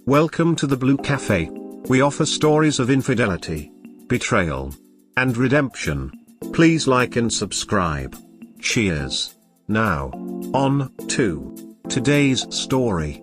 Welcome to the Blue Cafe. We offer stories of infidelity, betrayal, and redemption. Please like and subscribe. Cheers. Now, on to today's story.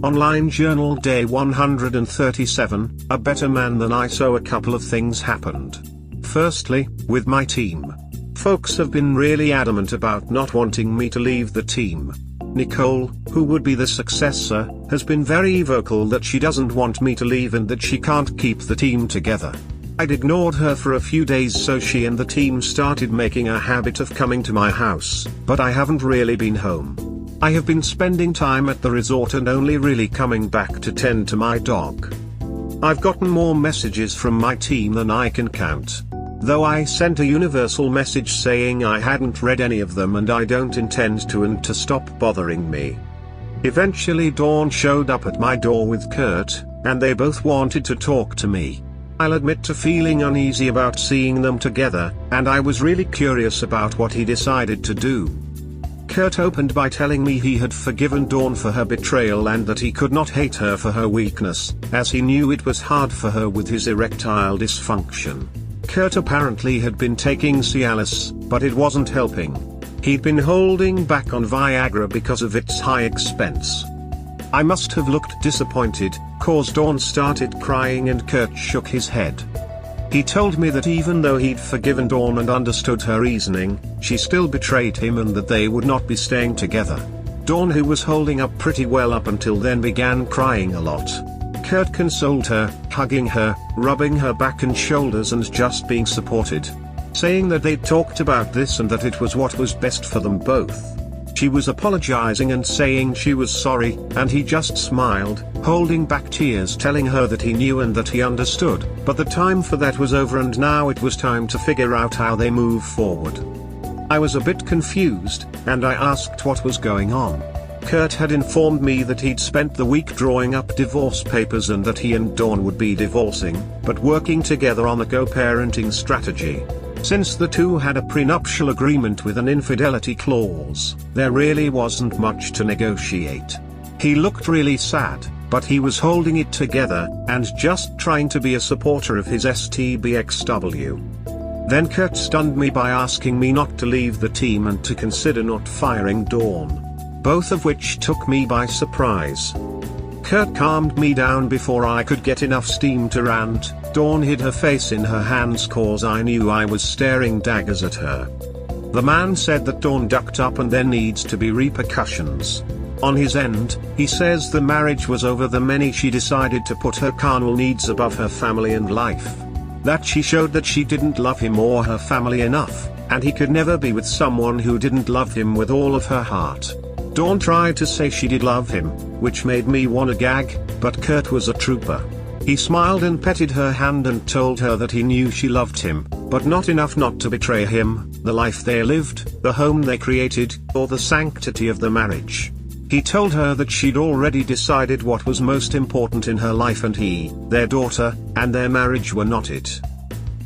Online Journal Day 137, A Better Man Than I. So a couple of things happened. Firstly, with my team. Folks have been really adamant about not wanting me to leave the team. Nicole, who would be the successor, has been very vocal that she doesn't want me to leave and that she can't keep the team together. I'd ignored her for a few days, so she and the team started making a habit of coming to my house, but I haven't really been home. I have been spending time at the resort and only really coming back to tend to my dog. I've gotten more messages from my team than I can count. Though I sent a universal message saying I hadn't read any of them and I don't intend to, and to stop bothering me. Eventually Dawn showed up at my door with Kurt, and they both wanted to talk to me. I'll admit to feeling uneasy about seeing them together, and I was really curious about what he decided to do. Kurt opened by telling me he had forgiven Dawn for her betrayal and that he could not hate her for her weakness, as he knew it was hard for her with his erectile dysfunction. Kurt apparently had been taking Cialis, but it wasn't helping. He'd been holding back on Viagra because of its high expense. I must have looked disappointed, cause Dawn started crying and Kurt shook his head. He told me that even though he'd forgiven Dawn and understood her reasoning, she still betrayed him and that they would not be staying together. Dawn, who was holding up pretty well up until then, began crying a lot. Kurt consoled her, hugging her, rubbing her back and shoulders and just being supported. Saying that they'd talked about this and that it was what was best for them both. She was apologizing and saying she was sorry, and he just smiled, holding back tears, telling her that he knew and that he understood, but the time for that was over and now it was time to figure out how they move forward. I was a bit confused, and I asked what was going on. Kurt had informed me that he'd spent the week drawing up divorce papers and that he and Dawn would be divorcing, but working together on a co-parenting strategy. Since the two had a prenuptial agreement with an infidelity clause, there really wasn't much to negotiate. He looked really sad, but he was holding it together, and just trying to be a supporter of his STBXW. Then Kurt stunned me by asking me not to leave the team and to consider not firing Dawn. Both of which took me by surprise. Kurt calmed me down before I could get enough steam to rant. Dawn hid her face in her hands cause I knew I was staring daggers at her. The man said that Dawn ducked up and there needs to be repercussions. On his end, he says the marriage was over the minute she decided to put her carnal needs above her family and life. That she showed that she didn't love him or her family enough, and he could never be with someone who didn't love him with all of her heart. Dawn tried to say she did love him, which made me wanna gag, but Kurt was a trooper. He smiled and petted her hand and told her that he knew she loved him, but not enough not to betray him, the life they lived, the home they created, or the sanctity of the marriage. He told her that she'd already decided what was most important in her life and he, their daughter, and their marriage were not it.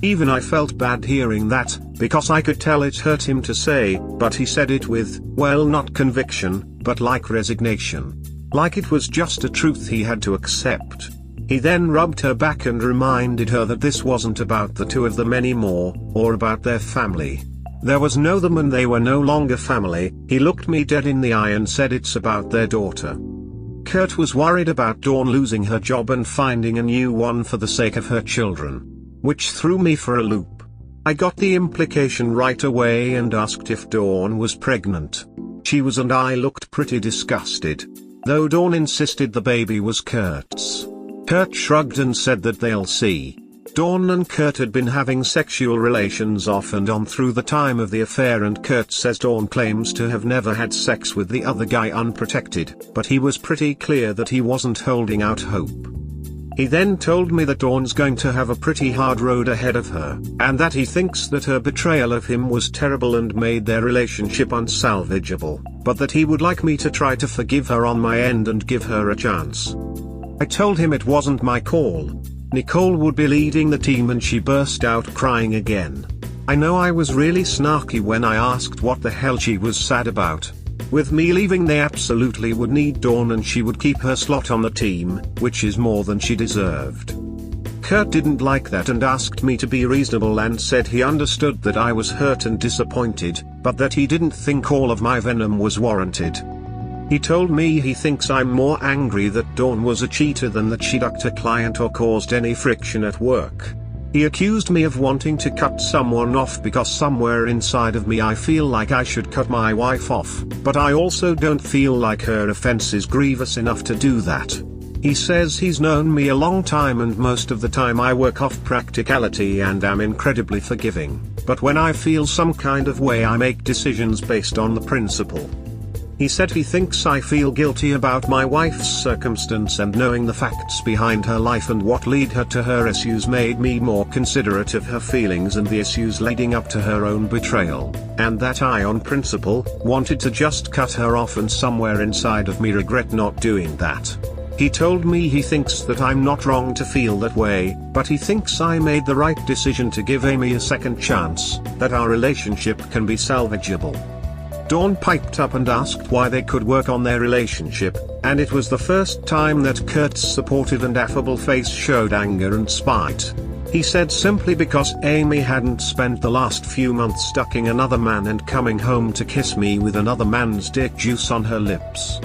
Even I felt bad hearing that, because I could tell it hurt him to say, but he said it with, well, not conviction, but like resignation. Like it was just a truth he had to accept. He then rubbed her back and reminded her that this wasn't about the two of them anymore, or about their family. There was no them and they were no longer family. He looked me dead in the eye and said it's about their daughter. Kurt was worried about Dawn losing her job and finding a new one for the sake of her children. Which threw me for a loop. I got the implication right away and asked if Dawn was pregnant. She was, and I looked pretty disgusted. Though Dawn insisted the baby was Kurt's. Kurt shrugged and said that they'll see. Dawn and Kurt had been having sexual relations off and on through the time of the affair, and Kurt says Dawn claims to have never had sex with the other guy unprotected, but he was pretty clear that he wasn't holding out hope. He then told me that Dawn's going to have a pretty hard road ahead of her, and that he thinks that her betrayal of him was terrible and made their relationship unsalvageable, but that he would like me to try to forgive her on my end and give her a chance. I told him it wasn't my call. Nicole would be leading the team, and she burst out crying again. I know I was really snarky when I asked what the hell she was sad about. With me leaving, they absolutely would need Dawn and she would keep her slot on the team, which is more than she deserved. Kurt didn't like that and asked me to be reasonable and said he understood that I was hurt and disappointed, but that he didn't think all of my venom was warranted. He told me he thinks I'm more angry that Dawn was a cheater than that she ducked a client or caused any friction at work. He accused me of wanting to cut someone off because somewhere inside of me I feel like I should cut my wife off, but I also don't feel like her offense is grievous enough to do that. He says he's known me a long time and most of the time I work off practicality and am incredibly forgiving, but when I feel some kind of way I make decisions based on the principle. He said he thinks I feel guilty about my wife's circumstance and knowing the facts behind her life and what lead her to her issues made me more considerate of her feelings and the issues leading up to her own betrayal, and that I on principle wanted to just cut her off and somewhere inside of me regret not doing that. He told me he thinks that I'm not wrong to feel that way, but he thinks I made the right decision to give Amy a second chance, that our relationship can be salvageable. Dawn piped up and asked why they could work on their relationship, and it was the first time that Kurt's supportive and affable face showed anger and spite. He said simply because Amy hadn't spent the last few months ducking another man and coming home to kiss me with another man's dick juice on her lips.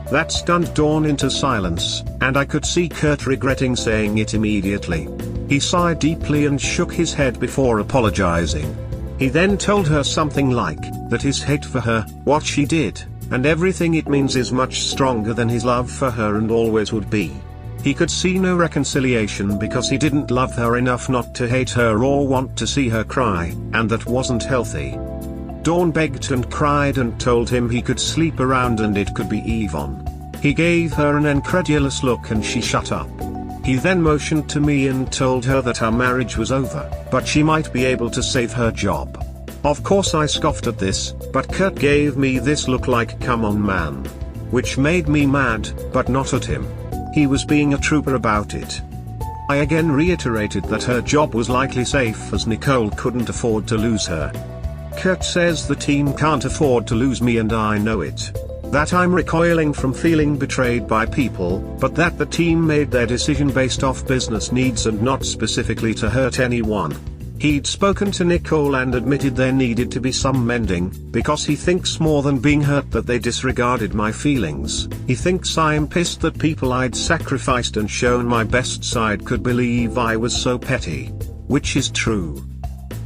That stunned Dawn into silence, and I could see Kurt regretting saying it immediately. He sighed deeply and shook his head before apologizing. He then told her something like, that his hate for her, what she did, and everything it means is much stronger than his love for her and always would be. He could see no reconciliation because he didn't love her enough not to hate her or want to see her cry, and that wasn't healthy. Dawn begged and cried and told him he could sleep around and it could be Yvonne. He gave her an incredulous look and she shut up. He then motioned to me and told her that our marriage was over, but she might be able to save her job. Of course I scoffed at this, but Kurt gave me this look like come on man. Which made me mad, but not at him. He was being a trooper about it. I again reiterated that her job was likely safe as Nicole couldn't afford to lose her. Kurt says the team can't afford to lose me and I know it. That I'm recoiling from feeling betrayed by people, but that the team made their decision based off business needs and not specifically to hurt anyone. He'd spoken to Nicole and admitted there needed to be some mending, because he thinks more than being hurt that they disregarded my feelings. He thinks I'm pissed that people I'd sacrificed and shown my best side could believe I was so petty. Which is true.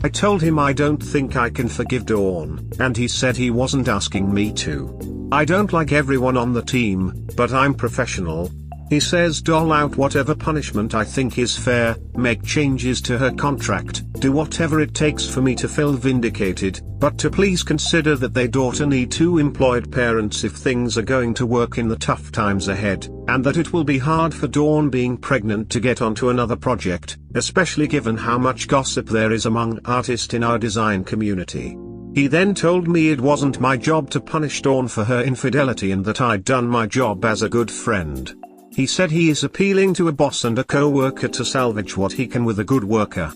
I told him I don't think I can forgive Dawn, and he said he wasn't asking me to. I don't like everyone on the team, but I'm professional. He says dole out whatever punishment I think is fair, make changes to her contract, do whatever it takes for me to feel vindicated, but to please consider that their daughter need two employed parents if things are going to work in the tough times ahead, and that it will be hard for Dawn being pregnant to get onto another project, especially given how much gossip there is among artists in our design community. He then told me it wasn't my job to punish Dawn for her infidelity and that I'd done my job as a good friend. He said he is appealing to a boss and a co-worker to salvage what he can with a good worker.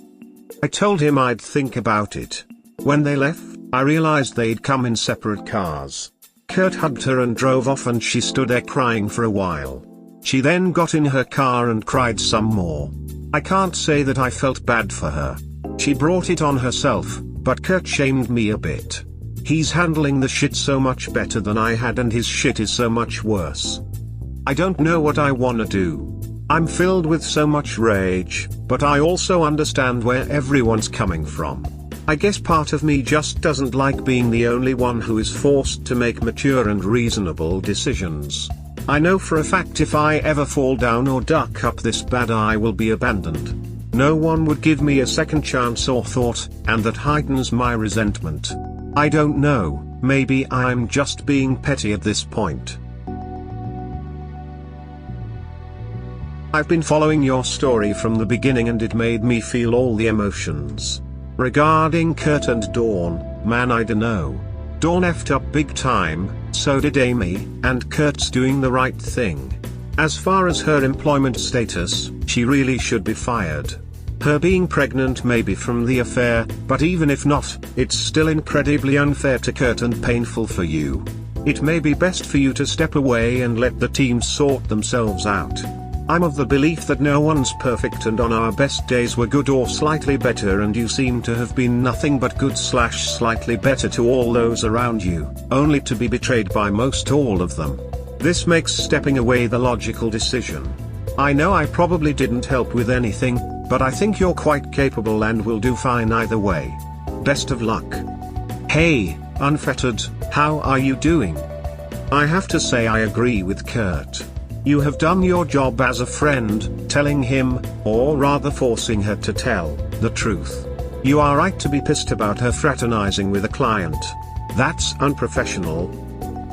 I told him I'd think about it. When they left, I realized they'd come in separate cars. Kurt hugged her and drove off and she stood there crying for a while. She then got in her car and cried some more. I can't say that I felt bad for her. She brought it on herself, but Kurt shamed me a bit. He's handling the shit so much better than I had and his shit is so much worse. I don't know what I wanna do. I'm filled with so much rage, but I also understand where everyone's coming from. I guess part of me just doesn't like being the only one who is forced to make mature and reasonable decisions. I know for a fact if I ever fall down or duck up this bad I will be abandoned. No one would give me a second chance or thought, and that heightens my resentment. I don't know, maybe I'm just being petty at this point. I've been following your story from the beginning and it made me feel all the emotions. Regarding Kurt and Dawn, man I dunno. Dawn effed up big time, so did Amy, and Kurt's doing the right thing. As far as her employment status, she really should be fired. Her being pregnant may be from the affair, but even if not, it's still incredibly unfair to Kurt and painful for you. It may be best for you to step away and let the team sort themselves out. I'm of the belief that no one's perfect, and on our best days we're good or slightly better, and you seem to have been nothing but good / slightly better to all those around you, only to be betrayed by most all of them. This makes stepping away the logical decision. I know I probably didn't help with anything, but I think you're quite capable and will do fine either way. Best of luck. Hey, Unfettered, how are you doing? I have to say I agree with Kurt. You have done your job as a friend, telling him, or rather forcing her to tell, the truth. You are right to be pissed about her fraternizing with a client. That's unprofessional.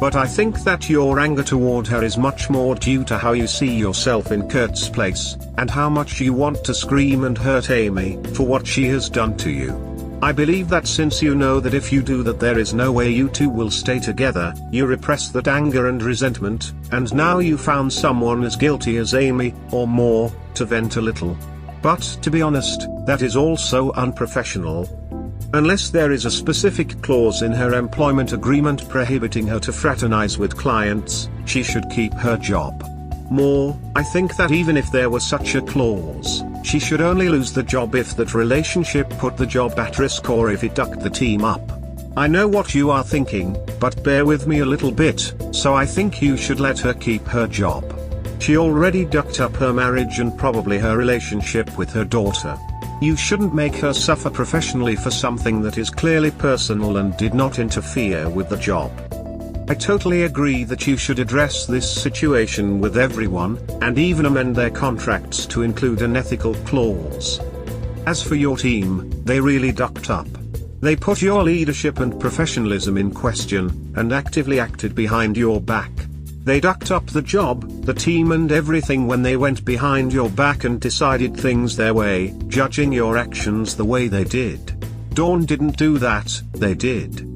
But I think that your anger toward her is much more due to how you see yourself in Kurt's place, and how much you want to scream and hurt Amy for what she has done to you. I believe that since you know that if you do that there is no way you two will stay together, you repress that anger and resentment, and now you found someone as guilty as Amy, or more, to vent a little. But to be honest, that is also unprofessional. Unless there is a specific clause in her employment agreement prohibiting her to fraternize with clients, she should keep her job. More, I think that even if there was such a clause, she should only lose the job if that relationship put the job at risk or if it ducked the team up. I know what you are thinking, but bear with me a little bit, so I think you should let her keep her job. She already ducked up her marriage and probably her relationship with her daughter. You shouldn't make her suffer professionally for something that is clearly personal and did not interfere with the job. I totally agree that you should address this situation with everyone, and even amend their contracts to include an ethical clause. As for your team, they really ducked up. They put your leadership and professionalism in question, and actively acted behind your back. They ducked up the job, the team and everything when they went behind your back and decided things their way, judging your actions the way they did. Dawn didn't do that, they did.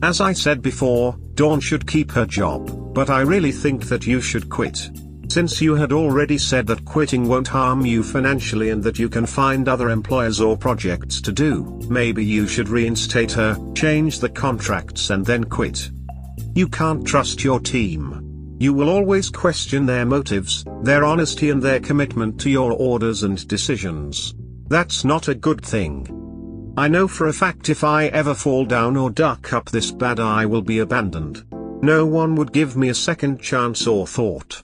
As I said before, Dawn should keep her job, but I really think that you should quit. Since you had already said that quitting won't harm you financially and that you can find other employers or projects to do, maybe you should reinstate her, change the contracts and then quit. You can't trust your team. You will always question their motives, their honesty and their commitment to your orders and decisions. That's not a good thing. I know for a fact if I ever fall down or duck up this bad I will be abandoned. No one would give me a second chance or thought.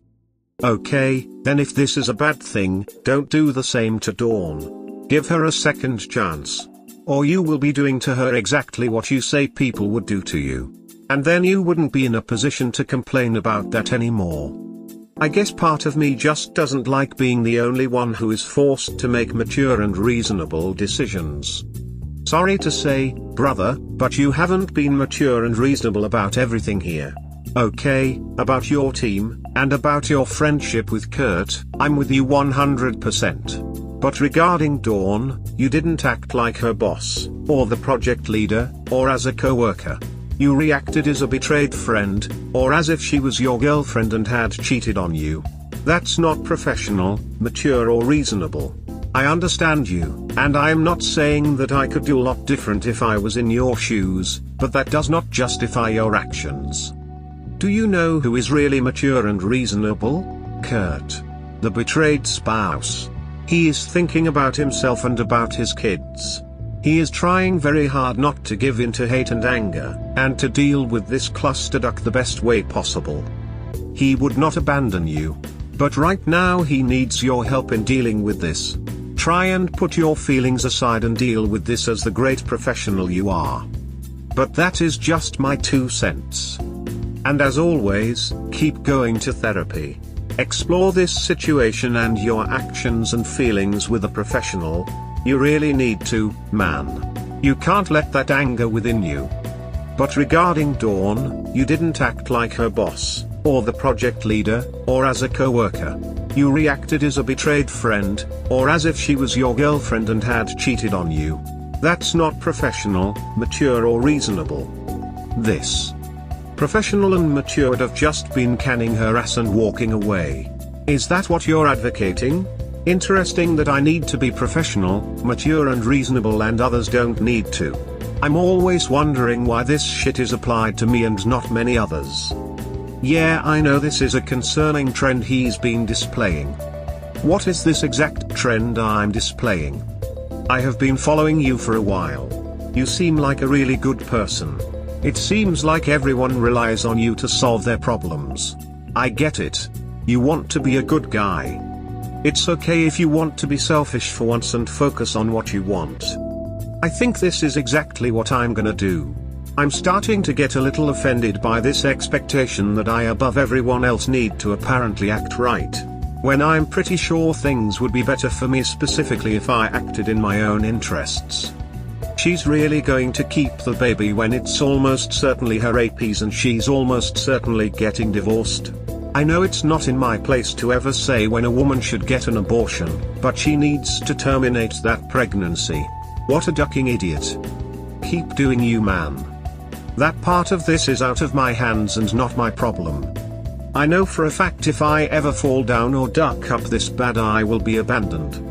Okay, then if this is a bad thing, don't do the same to Dawn. Give her a second chance. Or you will be doing to her exactly what you say people would do to you. And then you wouldn't be in a position to complain about that anymore. I guess part of me just doesn't like being the only one who is forced to make mature and reasonable decisions. Sorry to say, brother, but you haven't been mature and reasonable about everything here. Okay, about your team, and about your friendship with Kurt, I'm with you 100%. But regarding Dawn, you didn't act like her boss, or the project leader, or as a co-worker. You reacted as a betrayed friend, or as if she was your girlfriend and had cheated on you. That's not professional, mature or reasonable. I understand you, and I am not saying that I could do a lot different if I was in your shoes, but that does not justify your actions. Do you know who is really mature and reasonable? Kurt. The betrayed spouse. He is thinking about himself and about his kids. He is trying very hard not to give in to hate and anger, and to deal with this clusterfuck the best way possible. He would not abandon you. But right now he needs your help in dealing with this. Try and put your feelings aside and deal with this as the great professional you are. But that is just my 2 cents. And as always, keep going to therapy. Explore this situation and your actions and feelings with a professional. You really need to, man. You can't let that anger within you. But regarding Dawn, you didn't act like her boss, or the project leader, or as a co-worker. You reacted as a betrayed friend, or as if she was your girlfriend and had cheated on you. That's not professional, mature or reasonable. This. Professional and mature would have just been canning her ass and walking away. Is that what you're advocating? Interesting that I need to be professional, mature and reasonable and others don't need to. I'm always wondering why this shit is applied to me and not many others. Yeah, I know this is a concerning trend he's been displaying. What is this exact trend I'm displaying? I have been following you for a while. You seem like a really good person. It seems like everyone relies on you to solve their problems. I get it. You want to be a good guy. It's okay if you want to be selfish for once and focus on what you want. I think this is exactly what I'm gonna do. I'm starting to get a little offended by this expectation that I above everyone else need to apparently act right, when I'm pretty sure things would be better for me specifically if I acted in my own interests. She's really going to keep the baby when it's almost certainly her APs and she's almost certainly getting divorced. I know it's not in my place to ever say when a woman should get an abortion, but she needs to terminate that pregnancy. What a ducking idiot. Keep doing you, man. That part of this is out of my hands and not my problem. I know for a fact if I ever fall down or duck up this bad I will be abandoned.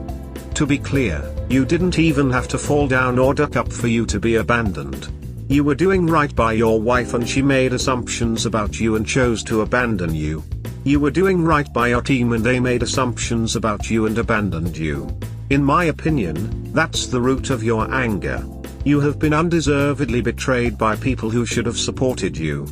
To be clear, you didn't even have to fall down or duck up for you to be abandoned. You were doing right by your wife and she made assumptions about you and chose to abandon you. You were doing right by your team and they made assumptions about you and abandoned you. In my opinion, that's the root of your anger. You have been undeservedly betrayed by people who should have supported you.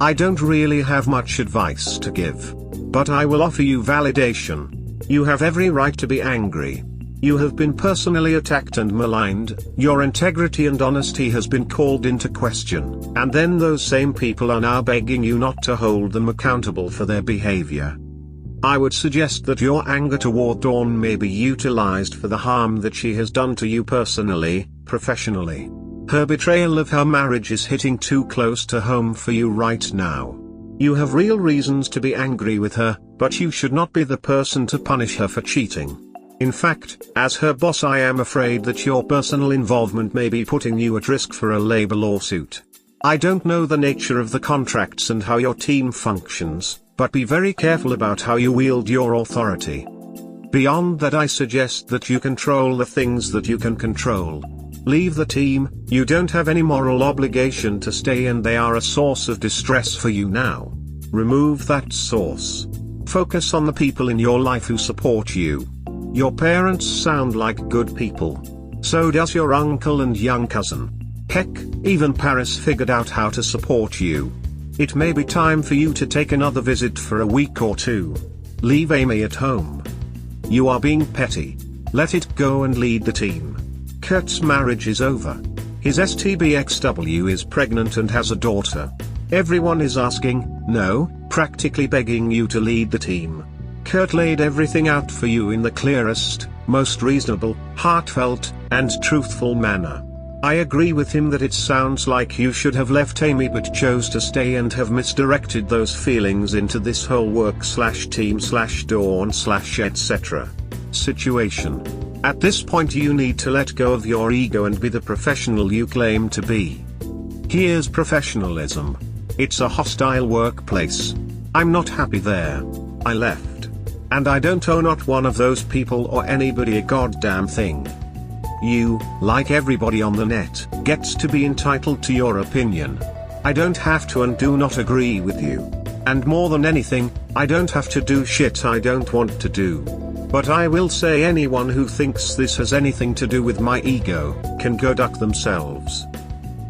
I don't really have much advice to give, but I will offer you validation. You have every right to be angry. You have been personally attacked and maligned, your integrity and honesty has been called into question, and then those same people are now begging you not to hold them accountable for their behavior. I would suggest that your anger toward Dawn may be utilized for the harm that she has done to you personally, professionally. Her betrayal of her marriage is hitting too close to home for you right now. You have real reasons to be angry with her, but you should not be the person to punish her for cheating. In fact, as her boss I am afraid that your personal involvement may be putting you at risk for a labor lawsuit. I don't know the nature of the contracts and how your team functions, but be very careful about how you wield your authority. Beyond that I suggest that you control the things that you can control. Leave the team, you don't have any moral obligation to stay and they are a source of distress for you now. Remove that source. Focus on the people in your life who support you. Your parents sound like good people. So does your uncle and young cousin. Heck, even Paris figured out how to support you. It may be time for you to take another visit for a week or two. Leave Amy at home. You are being petty. Let it go and lead the team. Kurt's marriage is over. His STBXW is pregnant and has a daughter. Everyone is asking, no, practically begging you to lead the team. Kurt laid everything out for you in the clearest, most reasonable, heartfelt, and truthful manner. I agree with him that it sounds like you should have left Amy but chose to stay and have misdirected those feelings into this whole work/team/Dawn/etc. situation. At this point you need to let go of your ego and be the professional you claim to be. Here's professionalism. It's a hostile workplace. I'm not happy there. I left. And I don't owe not one of those people or anybody a goddamn thing. You, like everybody on the net, gets to be entitled to your opinion. I don't have to and do not agree with you. And more than anything, I don't have to do shit I don't want to do. But I will say anyone who thinks this has anything to do with my ego, can go duck themselves.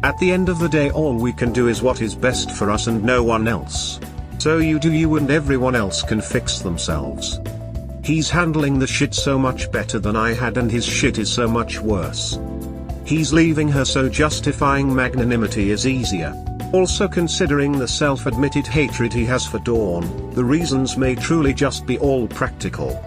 At the end of the day all we can do is what is best for us and no one else. So you do you and everyone else can fix themselves. He's handling the shit so much better than I had and his shit is so much worse. He's leaving her so justifying magnanimity is easier. Also considering the self-admitted hatred he has for Dawn, the reasons may truly just be all practical.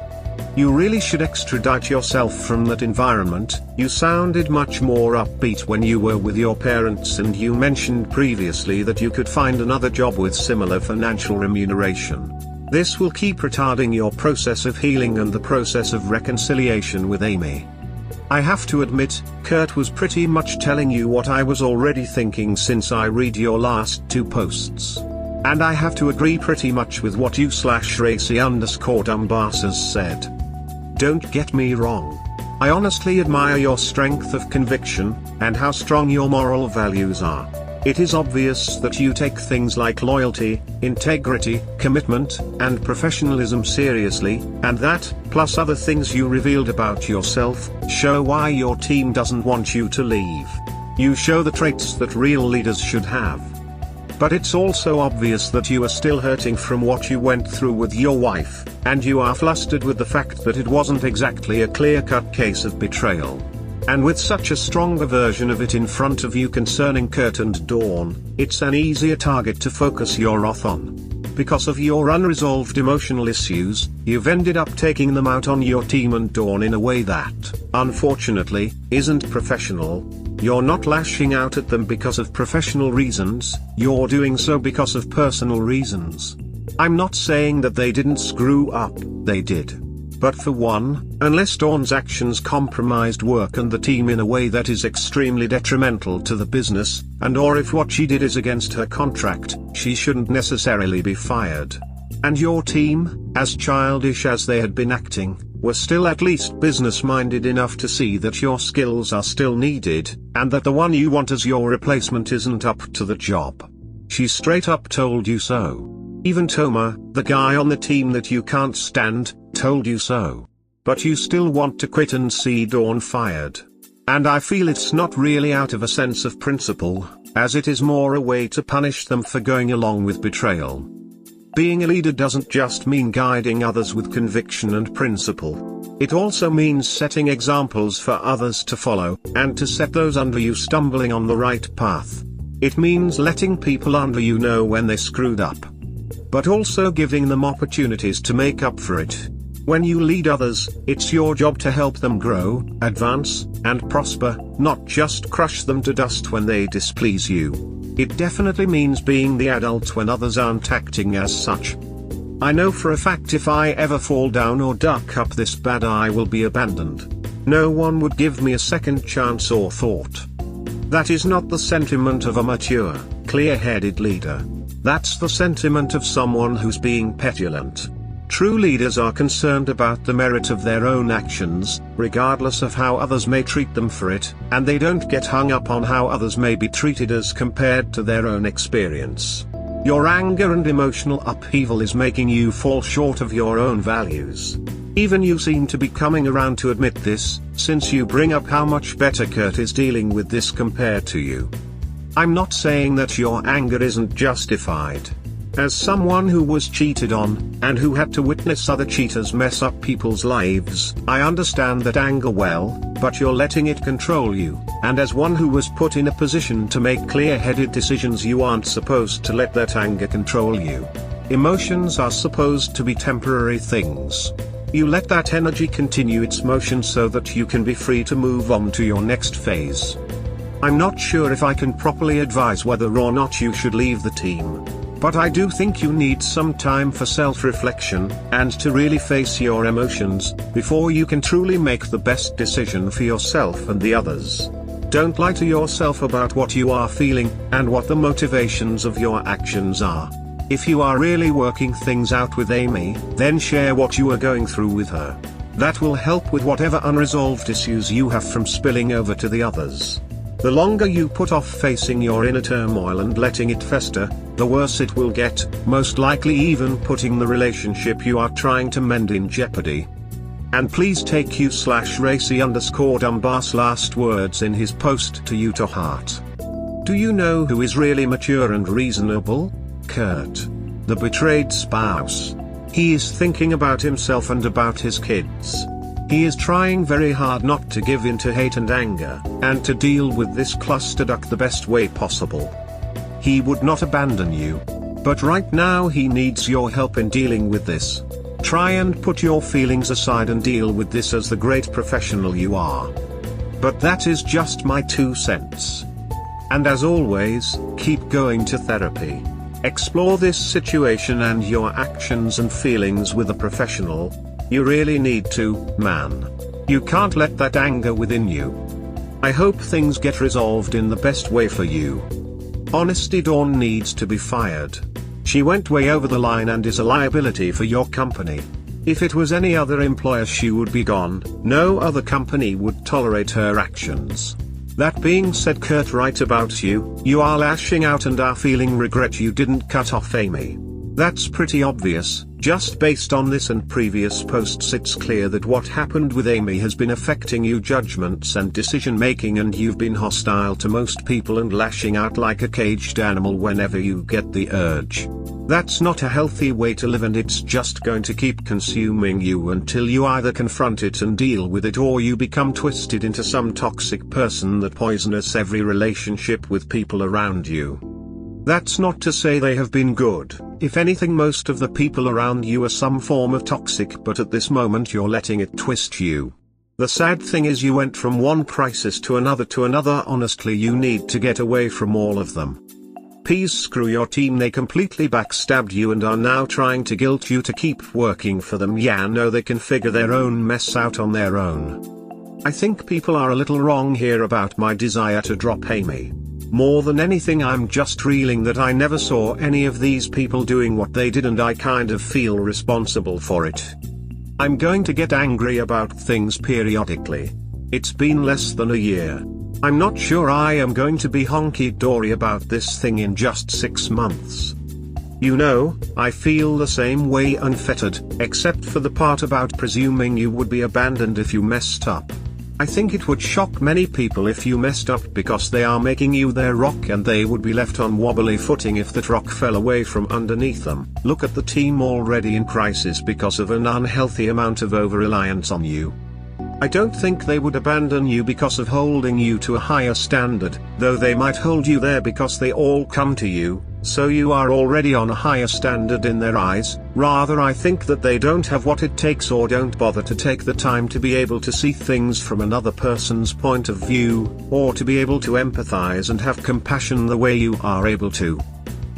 You really should extradite yourself from that environment. You sounded much more upbeat when you were with your parents and you mentioned previously that you could find another job with similar financial remuneration. This will keep retarding your process of healing and the process of reconciliation with Amy. I have to admit, Kurt was pretty much telling you what I was already thinking since I read your last two posts. And I have to agree pretty much with what you /Racy_Dumbasses said. Don't get me wrong. I honestly admire your strength of conviction, and how strong your moral values are. It is obvious that you take things like loyalty, integrity, commitment, and professionalism seriously, and that, plus other things you revealed about yourself, show why your team doesn't want you to leave. You show the traits that real leaders should have. But it's also obvious that you are still hurting from what you went through with your wife, and you are flustered with the fact that it wasn't exactly a clear-cut case of betrayal. And with such a stronger version of it in front of you concerning Kurt and Dawn, it's an easier target to focus your wrath on. Because of your unresolved emotional issues, you've ended up taking them out on your team and Dawn in a way that, unfortunately, isn't professional. You're not lashing out at them because of professional reasons, you're doing so because of personal reasons. I'm not saying that they didn't screw up, they did. But for one, unless Dawn's actions compromised work and the team in a way that is extremely detrimental to the business, and or if what she did is against her contract, she shouldn't necessarily be fired. And your team, as childish as they had been acting, were still at least business-minded enough to see that your skills are still needed, and that the one you want as your replacement isn't up to the job. She straight up told you so. Even Toma, the guy on the team that you can't stand, told you so. But you still want to quit and see Dawn fired. And I feel it's not really out of a sense of principle, as it is more a way to punish them for going along with betrayal. Being a leader doesn't just mean guiding others with conviction and principle. It also means setting examples for others to follow, and to set those under you stumbling on the right path. It means letting people under you know when they screwed up, but also giving them opportunities to make up for it. When you lead others, it's your job to help them grow, advance, and prosper, not just crush them to dust when they displease you. It definitely means being the adult when others aren't acting as such. I know for a fact if I ever fall down or duck up this bad, I will be abandoned. No one would give me a second chance or thought. That is not the sentiment of a mature, clear-headed leader. That's the sentiment of someone who's being petulant. True leaders are concerned about the merit of their own actions, regardless of how others may treat them for it, and they don't get hung up on how others may be treated as compared to their own experience. Your anger and emotional upheaval is making you fall short of your own values. Even you seem to be coming around to admit this, since you bring up how much better Kurt is dealing with this compared to you. I'm not saying that your anger isn't justified. As someone who was cheated on, and who had to witness other cheaters mess up people's lives, I understand that anger well, but you're letting it control you, and as one who was put in a position to make clear-headed decisions, you aren't supposed to let that anger control you. Emotions are supposed to be temporary things. You let that energy continue its motion so that you can be free to move on to your next phase. I'm not sure if I can properly advise whether or not you should leave the team. But I do think you need some time for self-reflection, and to really face your emotions, before you can truly make the best decision for yourself and the others. Don't lie to yourself about what you are feeling, and what the motivations of your actions are. If you are really working things out with Amy, then share what you are going through with her. That will help with whatever unresolved issues you have from spilling over to the others. The longer you put off facing your inner turmoil and letting it fester, the worse it will get, most likely even putting the relationship you are trying to mend in jeopardy. And please take q/racy_dumbass last words in his post to you to heart. Do you know who is really mature and reasonable? Kurt. The betrayed spouse. He is thinking about himself and about his kids. He is trying very hard not to give in to hate and anger, and to deal with this clusterfuck the best way possible. He would not abandon you. But right now he needs your help in dealing with this. Try and put your feelings aside and deal with this as the great professional you are. But that is just my 2 cents. And as always, keep going to therapy. Explore this situation and your actions and feelings with a professional. You really need to, man. You can't let that anger within you. I hope things get resolved in the best way for you. Honestly, Dawn needs to be fired. She went way over the line and is a liability for your company. If it was any other employer, she would be gone. No other company would tolerate her actions. That being said, Kurt, right about you, you are lashing out and are feeling regret you didn't cut off Amy. That's pretty obvious. Just based on this and previous posts, it's clear that what happened with Amy has been affecting your judgments and decision making, and you've been hostile to most people and lashing out like a caged animal whenever you get the urge. That's not a healthy way to live, and it's just going to keep consuming you until you either confront it and deal with it, or you become twisted into some toxic person that poisons every relationship with people around you. That's not to say they have been good. If anything, most of the people around you are some form of toxic, but at this moment you're letting it twist you. The sad thing is you went from one crisis to another. Honestly, you need to get away from all of them. Please screw your team, they completely backstabbed you and are now trying to guilt you to keep working for them. Yeah, no, they can figure their own mess out on their own. I think people are a little wrong here about my desire to drop Amy. More than anything, I'm just reeling that I never saw any of these people doing what they did, and I kind of feel responsible for it. I'm going to get angry about things periodically. It's been less than a year. I'm not sure I am going to be honky-dory about this thing in just 6 months. You know, I feel the same way, unfettered, except for the part about presuming you would be abandoned if you messed up. I think it would shock many people if you messed up because they are making you their rock, and they would be left on wobbly footing if that rock fell away from underneath them. Look at the team already in crisis because of an unhealthy amount of over-reliance on you. I don't think they would abandon you because of holding you to a higher standard, though they might hold you there because they all come to you, so you are already on a higher standard in their eyes. Rather, I think that they don't have what it takes or don't bother to take the time to be able to see things from another person's point of view, or to be able to empathize and have compassion the way you are able to.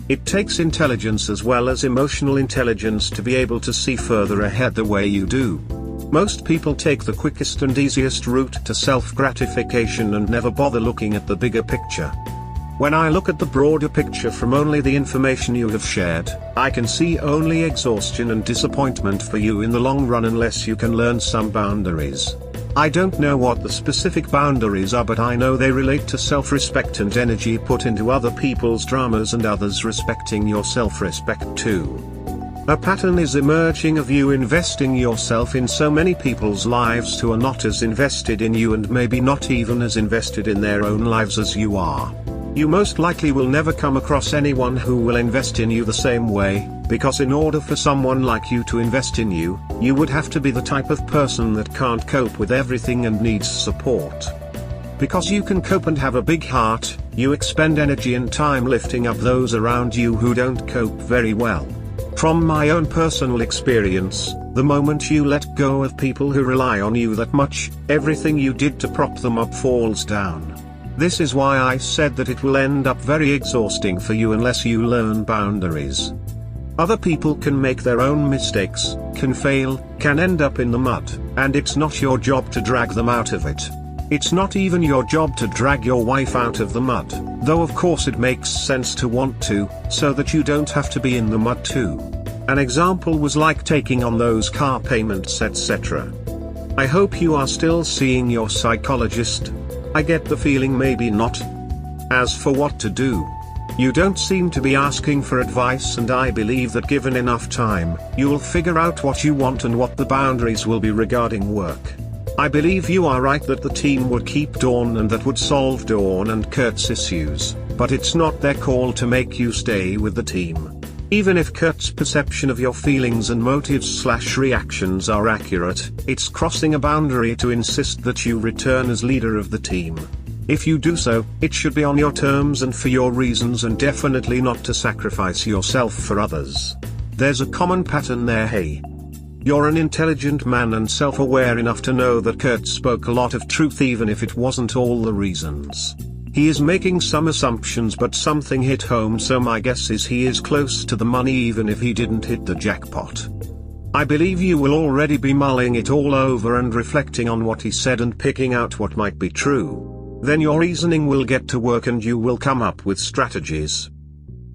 It takes intelligence as well as emotional intelligence to be able to see further ahead the way you do. Most people take the quickest and easiest route to self-gratification and never bother looking at the bigger picture. When I look at the broader picture from only the information you have shared, I can see only exhaustion and disappointment for you in the long run unless you can learn some boundaries. I don't know what the specific boundaries are, but I know they relate to self-respect and energy put into other people's dramas and others respecting your self-respect too. A pattern is emerging of you investing yourself in so many people's lives who are not as invested in you, and maybe not even as invested in their own lives as you are. You most likely will never come across anyone who will invest in you the same way, because in order for someone like you to invest in you, you would have to be the type of person that can't cope with everything and needs support. Because you can cope and have a big heart, you expend energy and time lifting up those around you who don't cope very well. From my own personal experience, the moment you let go of people who rely on you that much, everything you did to prop them up falls down. This is why I said that it will end up very exhausting for you unless you learn boundaries. Other people can make their own mistakes, can fail, can end up in the mud, and it's not your job to drag them out of it. It's not even your job to drag your wife out of the mud, though of course it makes sense to want to, so that you don't have to be in the mud too. An example was like taking on those car payments, etc. I hope you are still seeing your psychologist. I get the feeling maybe not. As for what to do, you don't seem to be asking for advice, and I believe that given enough time, you'll figure out what you want and what the boundaries will be regarding work. I believe you are right that the team would keep Dawn and that would solve Dawn and Kurt's issues, but it's not their call to make you stay with the team. Even if Kurt's perception of your feelings and motives/reactions are accurate, it's crossing a boundary to insist that you return as leader of the team. If you do so, it should be on your terms and for your reasons, and definitely not to sacrifice yourself for others. There's a common pattern there. Hey. You're an intelligent man and self-aware enough to know that Kurt spoke a lot of truth even if it wasn't all the reasons. He is making some assumptions, but something hit home, so my guess is he is close to the money even if he didn't hit the jackpot. I believe you will already be mulling it all over and reflecting on what he said and picking out what might be true. Then your reasoning will get to work and you will come up with strategies.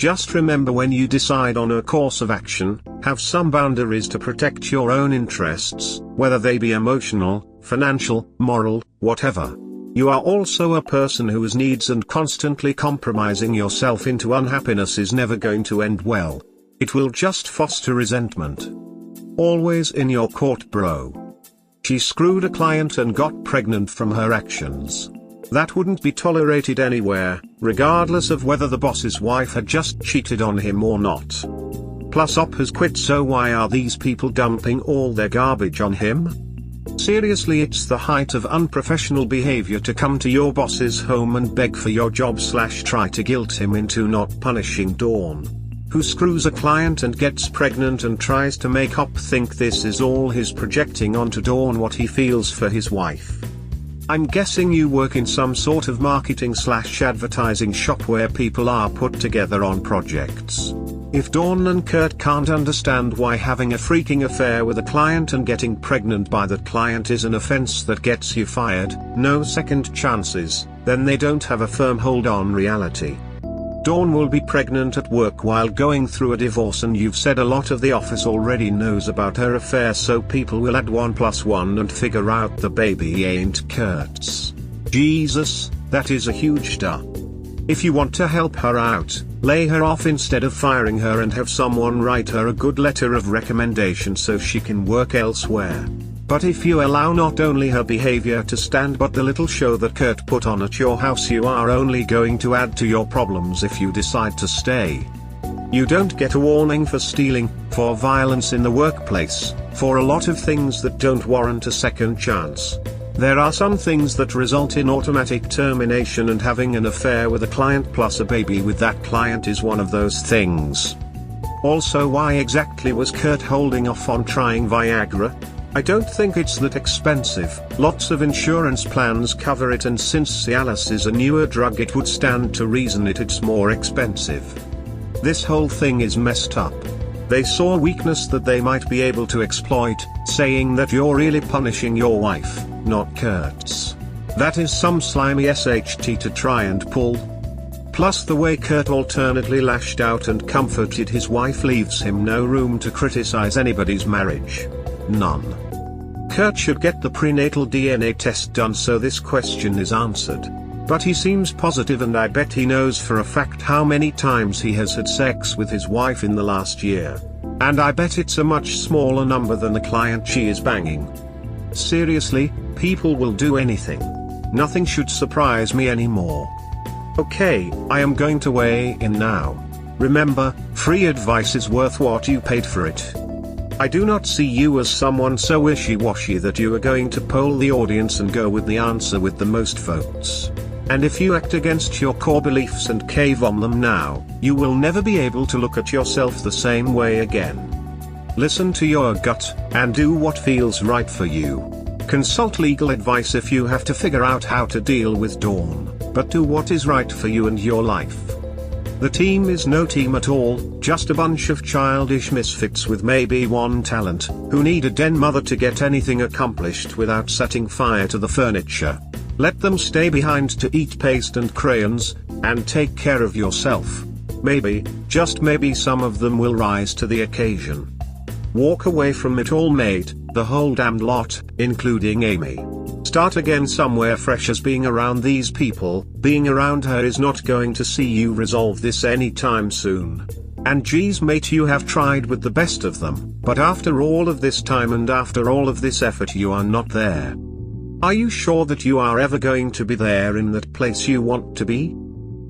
Just remember, when you decide on a course of action, have some boundaries to protect your own interests, whether they be emotional, financial, moral, whatever. You are also a person whose needs, and constantly compromising yourself into unhappiness is never going to end well. It will just foster resentment. Always in your court, bro. She screwed a client and got pregnant from her actions. That wouldn't be tolerated anywhere, regardless of whether the boss's wife had just cheated on him or not. Plus Op has quit, so why are these people dumping all their garbage on him? Seriously, it's the height of unprofessional behavior to come to your boss's home and beg for your job / try to guilt him into not punishing Dawn, who screws a client and gets pregnant and tries to make Op think this is all his projecting onto Dawn what he feels for his wife. I'm guessing you work in some sort of marketing / advertising shop where people are put together on projects. If Dawn and Kurt can't understand why having a freaking affair with a client and getting pregnant by that client is an offense that gets you fired, no second chances, then they don't have a firm hold on reality. Dawn will be pregnant at work while going through a divorce, and you've said a lot of the office already knows about her affair, so people will add 1 + 1 and figure out the baby ain't Kurt's. Jesus, that is a huge duh. If you want to help her out, lay her off instead of firing her, and have someone write her a good letter of recommendation so she can work elsewhere. But if you allow not only her behavior to stand but the little show that Kurt put on at your house, you are only going to add to your problems if you decide to stay. You don't get a warning for stealing, for violence in the workplace, for a lot of things that don't warrant a second chance. There are some things that result in automatic termination, and having an affair with a client plus a baby with that client is one of those things. Also, why exactly was Kurt holding off on trying Viagra? I don't think it's that expensive, lots of insurance plans cover it, and since Cialis is a newer drug it would stand to reason it's more expensive. This whole thing is messed up. They saw weakness that they might be able to exploit, saying that you're really punishing your wife, not Kurt's. That is some slimy SHT to try and pull. Plus the way Kurt alternately lashed out and comforted his wife leaves him no room to criticize anybody's marriage. None. Kurt should get the prenatal DNA test done so this question is answered. But he seems positive, and I bet he knows for a fact how many times he has had sex with his wife in the last year. And I bet it's a much smaller number than the client she is banging. Seriously, people will do anything. Nothing should surprise me anymore. Okay, I am going to weigh in now. Remember, free advice is worth what you paid for it. I do not see you as someone so wishy-washy that you are going to poll the audience and go with the answer with the most votes. And if you act against your core beliefs and cave on them now, you will never be able to look at yourself the same way again. Listen to your gut, and do what feels right for you. Consult legal advice if you have to figure out how to deal with Dawn, but do what is right for you and your life. The team is no team at all, just a bunch of childish misfits with maybe one talent, who need a den mother to get anything accomplished without setting fire to the furniture. Let them stay behind to eat paste and crayons, and take care of yourself. Maybe, just maybe, some of them will rise to the occasion. Walk away from it all, mate, the whole damned lot, including Amy. Start again somewhere fresh, as being around these people, being around her is not going to see you resolve this anytime soon. And geez mate, you have tried with the best of them, but after all of this time and after all of this effort you are not there. Are you sure that you are ever going to be there in that place you want to be?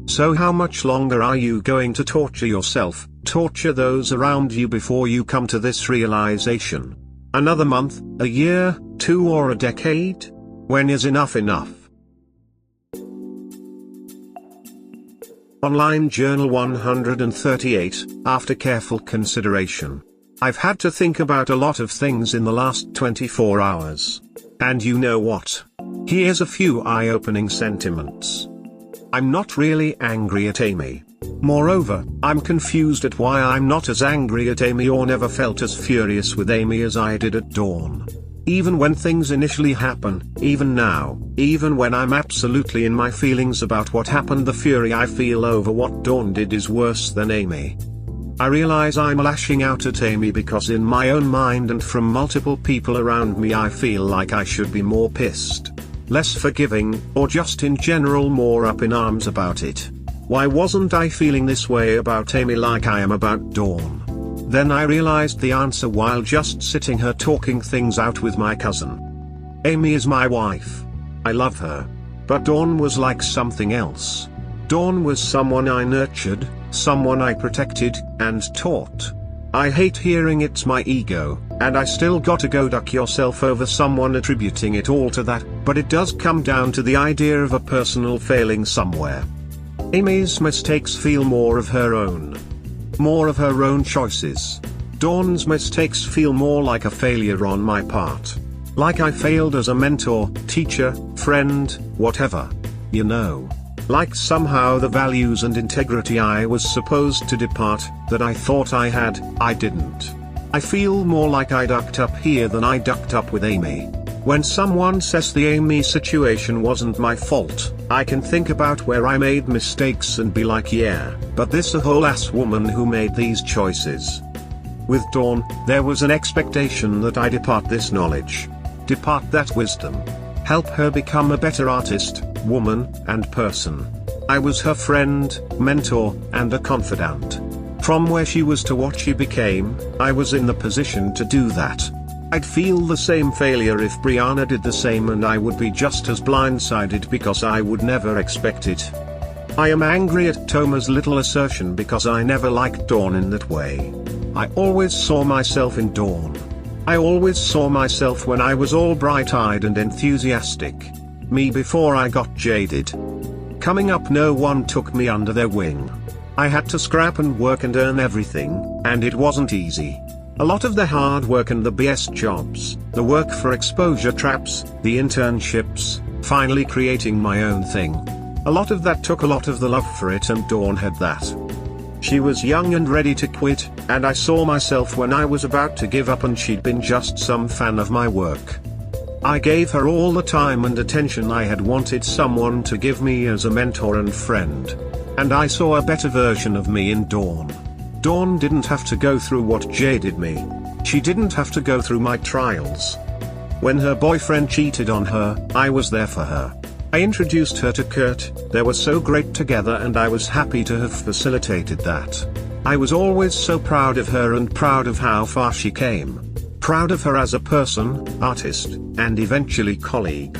So how much longer are you going to torture yourself, torture those around you before you come to this realization? Another month, a year, 2 or a decade? When is enough enough? Online Journal 138, after careful consideration. I've had to think about a lot of things in the last 24 hours. And you know what? Here's a few eye-opening sentiments. I'm not really angry at Amy. Moreover, I'm confused at why I'm not as angry at Amy, or never felt as furious with Amy as I did at Dawn. Even when things initially happen, even now, even when I'm absolutely in my feelings about what happened, the fury I feel over what Dawn did is worse than Amy. I realize I'm lashing out at Amy because in my own mind and from multiple people around me I feel like I should be more pissed, less forgiving, or just in general more up in arms about it. Why wasn't I feeling this way about Amy like I am about Dawn? Then I realized the answer while just sitting here talking things out with my cousin. Amy is my wife. I love her. But Dawn was like something else. Dawn was someone I nurtured, someone I protected, and taught. I hate hearing it's my ego, and I still gotta go duck yourself over someone attributing it all to that, but it does come down to the idea of a personal failing somewhere. Amy's mistakes feel more of her own. More of her own choices. Dawn's mistakes feel more like a failure on my part. Like I failed as a mentor, teacher, friend, whatever. You know. Like somehow the values and integrity I was supposed to depart, that I thought I had, I didn't. I feel more like I ducked up here than I ducked up with Amy. When someone says the Amy situation wasn't my fault, I can think about where I made mistakes and be like, yeah, but this a whole ass woman who made these choices. With Dawn, there was an expectation that I depart this knowledge. Depart that wisdom. Help her become a better artist, woman, and person. I was her friend, mentor, and a confidant. From where she was to what she became, I was in the position to do that. I'd feel the same failure if Brianna did the same, and I would be just as blindsided because I would never expect it. I am angry at Toma's little assertion because I never liked Dawn in that way. I always saw myself in Dawn. I always saw myself when I was all bright-eyed and enthusiastic. Me before I got jaded. Coming up, no one took me under their wing. I had to scrap and work and earn everything, and it wasn't easy. A lot of the hard work and the BS jobs, the work for exposure traps, the internships, finally creating my own thing. A lot of that took a lot of the love for it, and Dawn had that. She was young and ready to quit, and I saw myself when I was about to give up and she'd been just some fan of my work. I gave her all the time and attention I had wanted someone to give me as a mentor and friend. And I saw a better version of me in Dawn. Dawn didn't have to go through what jaded me. She didn't have to go through my trials. When her boyfriend cheated on her, I was there for her. I introduced her to Kurt, they were so great together and I was happy to have facilitated that. I was always so proud of her and proud of how far she came. Proud of her as a person, artist, and eventually colleague.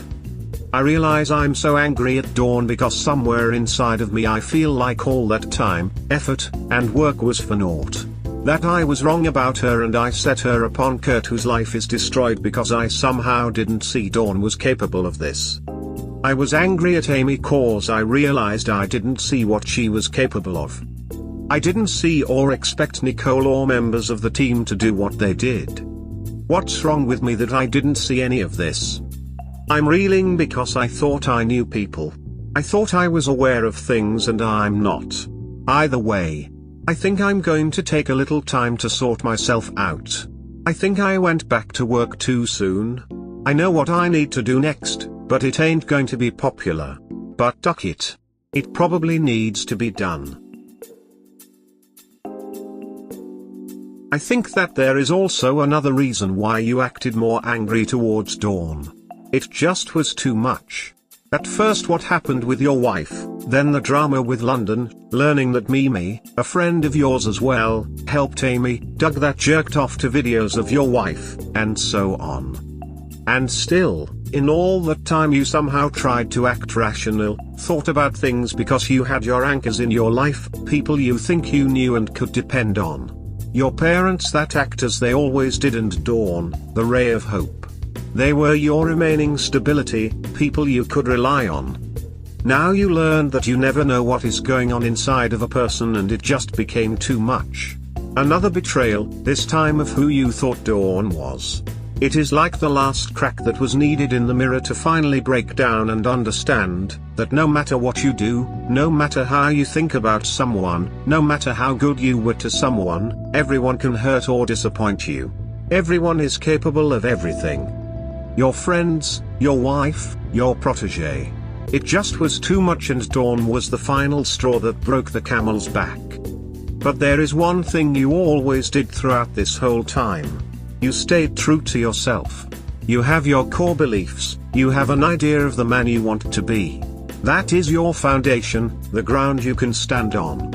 I realize I'm so angry at Dawn because somewhere inside of me I feel like all that time, effort, and work was for naught. That I was wrong about her and I set her upon Kurt, whose life is destroyed because I somehow didn't see Dawn was capable of this. I was angry at Amy cause I realized I didn't see what she was capable of. I didn't see or expect Nicole or members of the team to do what they did. What's wrong with me that I didn't see any of this? I'm reeling because I thought I knew people. I thought I was aware of things and I'm not. Either way, I think I'm going to take a little time to sort myself out. I think I went back to work too soon. I know what I need to do next, but it ain't going to be popular. But duck it. It probably needs to be done. I think that there is also another reason why you acted more angry towards Dawn. It just was too much. At first what happened with your wife, then the drama with London, learning that Mimi, a friend of yours as well, helped Amy, dug that jerked off to videos of your wife, and so on. And still, in all that time you somehow tried to act rational, thought about things because you had your anchors in your life, people you think you knew and could depend on. Your parents that act as they always did, and Dawn, the ray of hope. They were your remaining stability, people you could rely on. Now you learned that you never know what is going on inside of a person and it just became too much. Another betrayal, this time of who you thought Dawn was. It is like the last crack that was needed in the mirror to finally break down and understand that no matter what you do, no matter how you think about someone, no matter how good you were to someone, everyone can hurt or disappoint you. Everyone is capable of everything. your friends, your wife, your protege. It just was too much, and Dawn was the final straw that broke the camel's back. But there is one thing you always did throughout this whole time. You stayed true to yourself. You have your core beliefs, you have an idea of the man you want to be. That is your foundation, the ground you can stand on.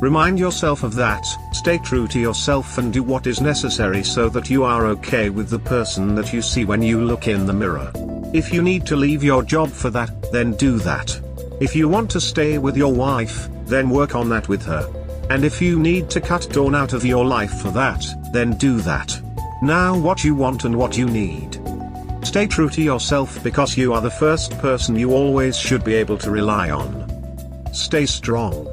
Remind yourself of that, stay true to yourself and do what is necessary so that you are okay with the person that you see when you look in the mirror. If you need to leave your job for that, then do that. If you want to stay with your wife, then work on that with her. And if you need to cut Dawn out of your life for that, then do that. Now what you want and what you need. Stay true to yourself because you are the first person you always should be able to rely on. Stay strong.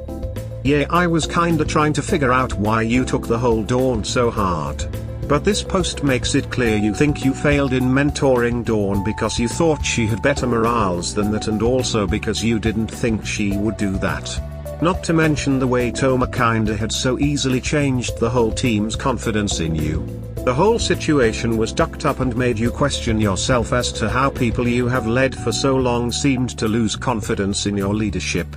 Yeah, I was kinda trying to figure out why you took the whole Dawn so hard. But this post makes it clear you think you failed in mentoring Dawn because you thought she had better morals than that, and also because you didn't think she would do that. Not to mention the way Toma kinda had so easily changed the whole team's confidence in you. The whole situation was ducked up and made you question yourself as to how people you have led for so long seemed to lose confidence in your leadership.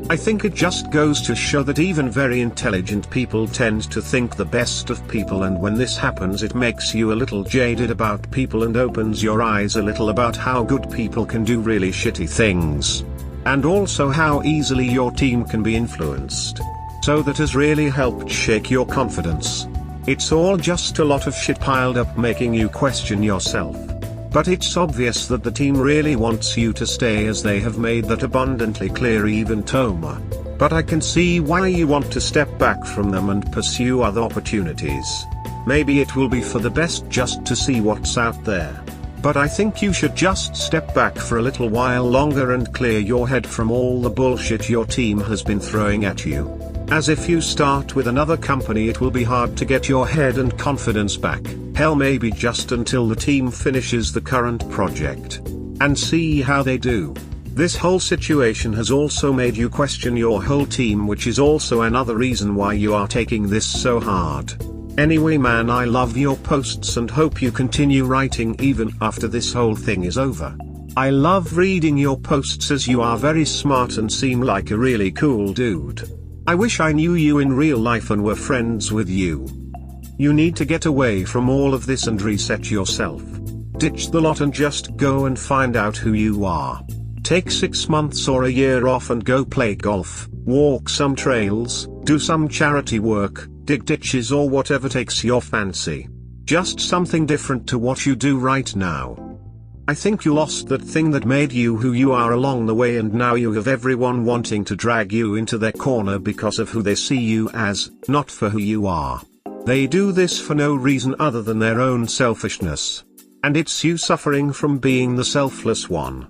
I think it just goes to show that even very intelligent people tend to think the best of people, and when this happens it makes you a little jaded about people and opens your eyes a little about how good people can do really shitty things. And also how easily your team can be influenced. So that has really helped shake your confidence. It's all just a lot of shit piled up making you question yourself. But it's obvious that the team really wants you to stay, as they have made that abundantly clear, even Toma. But I can see why you want to step back from them and pursue other opportunities. Maybe it will be for the best just to see what's out there. But I think you should just step back for a little while longer and clear your head from all the bullshit your team has been throwing at you. As if you start with another company it will be hard to get your head and confidence back, hell maybe just until the team finishes the current project. And see how they do. This whole situation has also made you question your whole team, which is also another reason why you are taking this so hard. Anyway man, I love your posts and hope you continue writing even after this whole thing is over. I love reading your posts as you are very smart and seem like a really cool dude. I wish I knew you in real life and were friends with you. You need to get away from all of this and reset yourself. Ditch the lot and just go and find out who you are. Take 6 months or a year off and go play golf, walk some trails, do some charity work, dig ditches or whatever takes your fancy. Just something different to what you do right now. I think you lost that thing that made you who you are along the way, and now you have everyone wanting to drag you into their corner because of who they see you as, not for who you are. They do this for no reason other than their own selfishness. And it's you suffering from being the selfless one.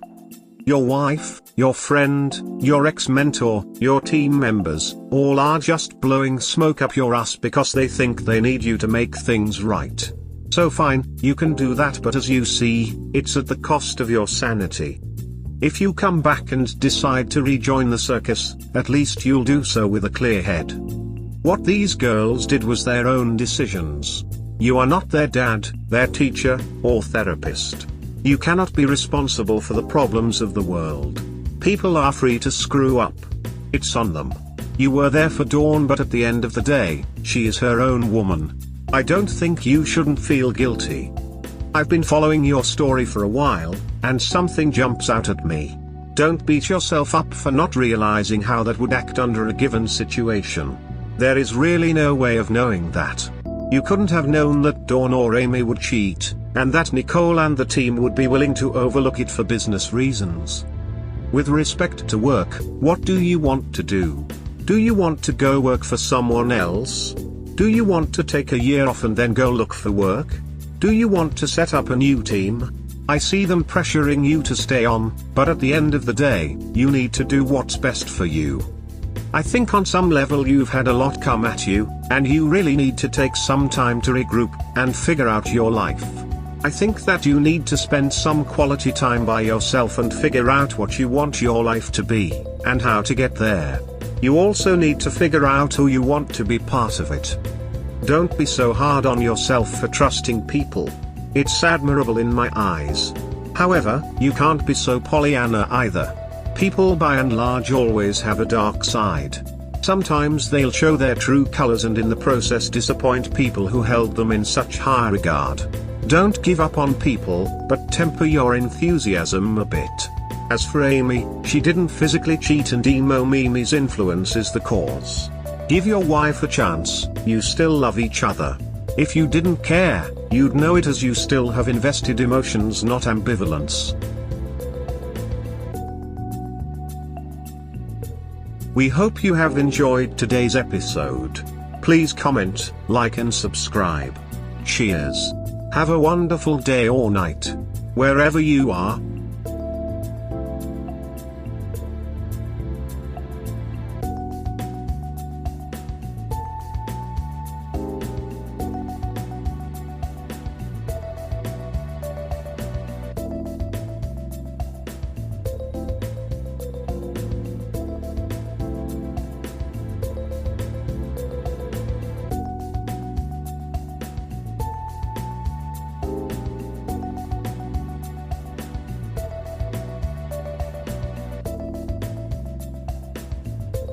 Your wife, your friend, your ex-mentor, your team members, all are just blowing smoke up your ass because they think they need you to make things right. So fine, you can do that, but as you see, it's at the cost of your sanity. If you come back and decide to rejoin the circus, at least you'll do so with a clear head. What these girls did was their own decisions. You are not their dad, their teacher, or therapist. You cannot be responsible for the problems of the world. People are free to screw up. It's on them. You were there for Dawn, but at the end of the day, she is her own woman. I don't think you shouldn't feel guilty. I've been following your story for a while, and something jumps out at me. Don't beat yourself up for not realizing how that would act under a given situation. There is really no way of knowing that. You couldn't have known that Dawn or Amy would cheat, and that Nicole and the team would be willing to overlook it for business reasons. With respect to work, what do you want to do? Do you want to go work for someone else? Do you want to take a year off and then go look for work? Do you want to set up a new team? I see them pressuring you to stay on, but at the end of the day, you need to do what's best for you. I think on some level you've had a lot come at you, and you really need to take some time to regroup and figure out your life. I think that you need to spend some quality time by yourself and figure out what you want your life to be, and how to get there. You also need to figure out who you want to be part of it. Don't be so hard on yourself for trusting people. It's admirable in my eyes. However, you can't be so Pollyanna either. People by and large always have a dark side. Sometimes they'll show their true colors and in the process disappoint people who held them in such high regard. Don't give up on people, but temper your enthusiasm a bit. As for Amy, she didn't physically cheat and emo Mimi's influence is the cause. Give your wife a chance, you still love each other. If you didn't care, you'd know it as you still have invested emotions, not ambivalence. We hope you have enjoyed today's episode. Please comment, like and subscribe. Cheers. Have a wonderful day or night. Wherever you are.